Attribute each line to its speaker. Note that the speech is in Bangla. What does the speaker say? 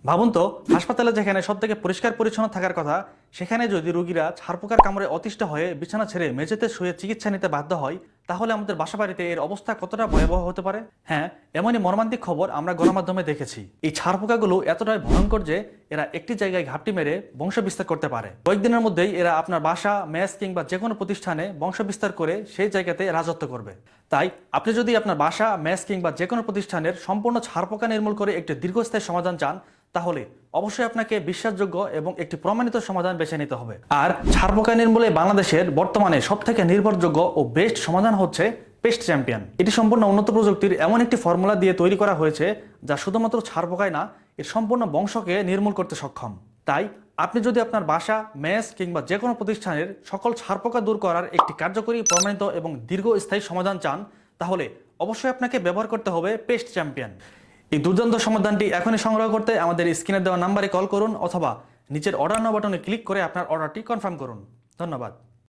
Speaker 1: ভাবুন তো, হাসপাতালে যেখানে সব থেকে পরিষ্কার পরিচ্ছন্ন থাকার কথা, সেখানে যদি রোগীরা ছারপোকার কামড়ে অতিষ্ঠ হয়ে বিছানা ছেড়ে মেঝেতে শুয়ে চিকিৎসা নিতে বাধ্য হয়, তাহলে আমাদের বাসাবাড়িতে এর অবস্থা কতটা ভয়াবহ হতে পারে। হ্যাঁ, এমনই মর্মান্তিক খবর আমরা গণমাধ্যমে দেখেছি। এই ছারপোকাগুলো এতটাই ভয়ঙ্কর যে এরা একটি জায়গায় ঘাপটি মেরে বংশ বিস্তার করতে পারে। কয়েকদিনের মধ্যেই এরা আপনার বাসা, মেস কিংবা যে কোনো প্রতিষ্ঠানে বংশ বিস্তার করে সেই জায়গাতে রাজত্ব করবে। তাই আপনি যদি আপনার বাসা, মেস কিংবা যে কোনো প্রতিষ্ঠানের সম্পূর্ণ ছারপোকা নির্মূল করে একটি দীর্ঘস্থায়ী সমাধান চান, তাহলে অবশ্যই আপনাকে বিশ্বাসযোগ্য এবং একটি প্রমাণিত সমাধান বেছে নিতে হবে। আর ছারপোকা নির্মূলে বাংলাদেশের বর্তমানে সবথেকে নির্ভরযোগ্য ও বেস্ট সমাধান হচ্ছে পেস্ট চ্যাম্পিয়ন। এটি সম্পূর্ণ উন্নত প্রযুক্তির এমন একটি ফর্মুলা দিয়ে তৈরি করা হয়েছে যা শুধুমাত্র ছারপোকাই না, এর সম্পূর্ণ বংশকে নির্মূল করতে সক্ষম। তাই আপনি যদি আপনার বাসা, মেস কিংবা যে কোনো প্রতিষ্ঠানের সকল ছারপোকা দূর করার একটি কার্যকরী, প্রমাণিত এবং দীর্ঘস্থায়ী সমাধান চান, তাহলে অবশ্যই আপনাকে ব্যবহার করতে হবে পেস্ট চ্যাম্পিয়ন। এই দুর্দান্ত সমাধানটি এখনই সংগ্রহ করতে আমাদের স্ক্রিনে দেওয়া নাম্বারে কল করুন অথবা নিচের অর্ডার নাও বাটনে ক্লিক করে আপনার অর্ডারটি কনফার্ম করুন। ধন্যবাদ।